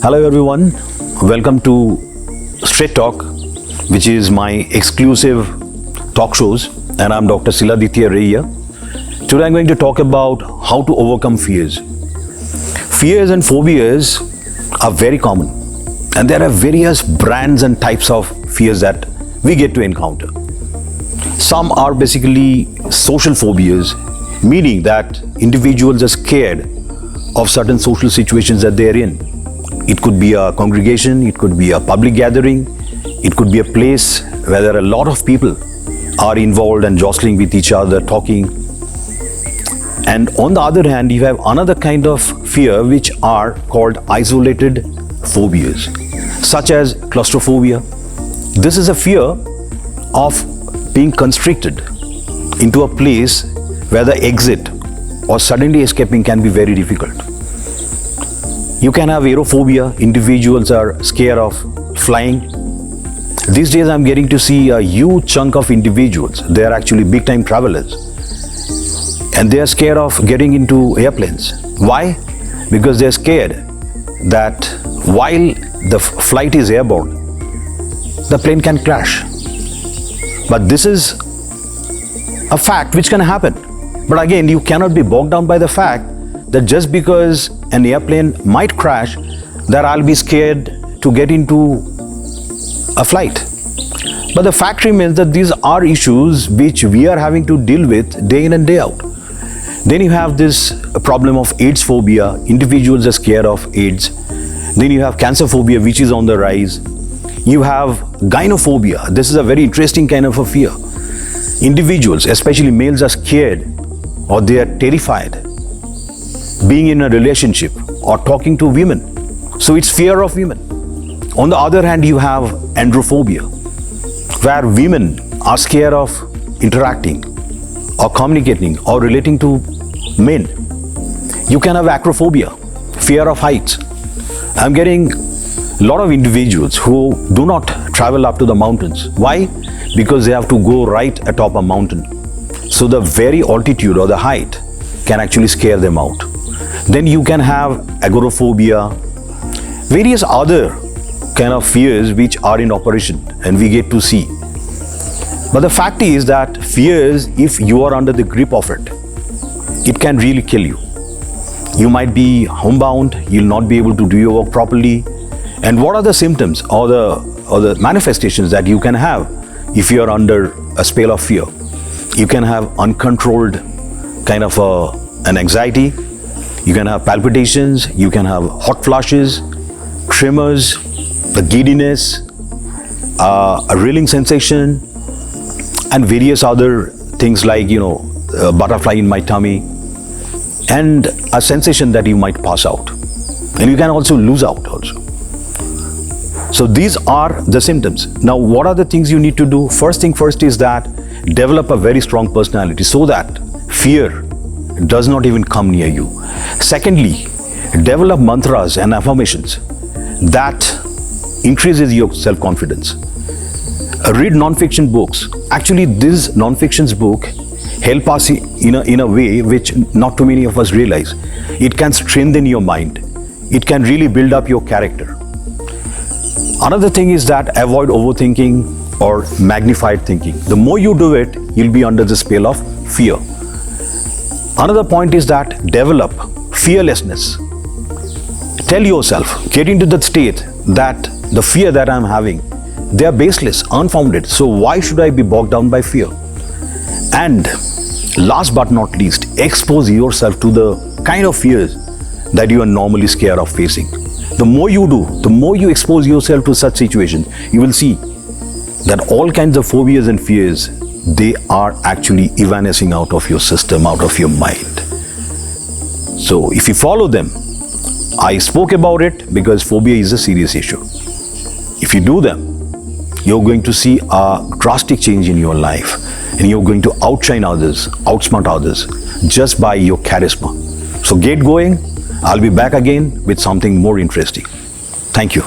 Hello everyone, welcome to Straight Talk, which is my exclusive talk shows, and I'm Dr. Siladitya Raya. Today I'm going to talk about how to overcome fears. Fears and phobias are very common, and there are various brands and types of fears that we get to encounter. Some are basically social phobias, meaning that individuals are scared of certain social situations that they're in. It could be a congregation, it could be a public gathering, it could be a place where there are a lot of people are involved and jostling with each other, talking. And on the other hand, you have another kind of fear which are called isolated phobias, such as claustrophobia. This is a fear of being constricted into a place where the exit or suddenly escaping can be very difficult. You can have aerophobia. Individuals are scared of flying. These days I'm getting to see a huge chunk of individuals. They are actually big time travelers. And they are scared of getting into airplanes. Why? Because they are scared that while the flight is airborne, the plane can crash. But this is a fact which can happen. But again, you cannot be bogged down by the fact that just because an airplane might crash, that I'll be scared to get into a flight. But the fact remains that these are issues which we are having to deal with day in and day out. Then you have this problem of AIDS phobia. Individuals are scared of AIDS. Then you have cancer phobia, which is on the rise. You have gynophobia. This is a very interesting kind of a fear. Individuals, especially males, are scared or they are terrified being in a relationship or talking to women. So it's fear of women. On the other hand, you have androphobia, where women are scared of interacting or communicating or relating to men. You can have acrophobia, fear of heights. I'm getting a lot of individuals who do not travel up to the mountains. Why? Because they have to go right atop a mountain. So the very altitude or the height can actually scare them out. Then you can have agoraphobia, various other kind of fears which are in operation and we get to see. But the fact is that fears, if you are under the grip of it, it can really kill you. You might be homebound, you'll not be able to do your work properly. And what are the symptoms or the manifestations that you can have if you are under a spell of fear? You can have uncontrolled kind of an anxiety. You can have palpitations, you can have hot flashes, tremors, the giddiness, a reeling sensation, and various other things like, a butterfly in my tummy, and a sensation that you might pass out. And you can also lose out also. So these are the symptoms. Now, what are the things you need to do? First thing first is that develop a very strong personality so that fear does not even come near you. Secondly, develop mantras and affirmations that increases your self-confidence. Read non-fiction books. Actually, this non-fiction's book help us in a way which not too many of us realize. It can strengthen your mind. It can really build up your character. Another thing is that avoid overthinking or magnified thinking. The more you do it, you'll be under the spell of fear. Another point is that develop fearlessness. Tell yourself, get into the state that the fear that I'm having, they are baseless, unfounded. So why should I be bogged down by fear? And last but not least, expose yourself to the kind of fears that you are normally scared of facing. The more you do, the more you expose yourself to such situations, you will see that all kinds of phobias and fears, they are actually evanescing out of your system, out of your mind. So if you follow them, I spoke about it because phobia is a serious issue. If you do them, you're going to see a drastic change in your life and you're going to outshine others, outsmart others just by your charisma. So get going. I'll be back again with something more interesting. Thank you.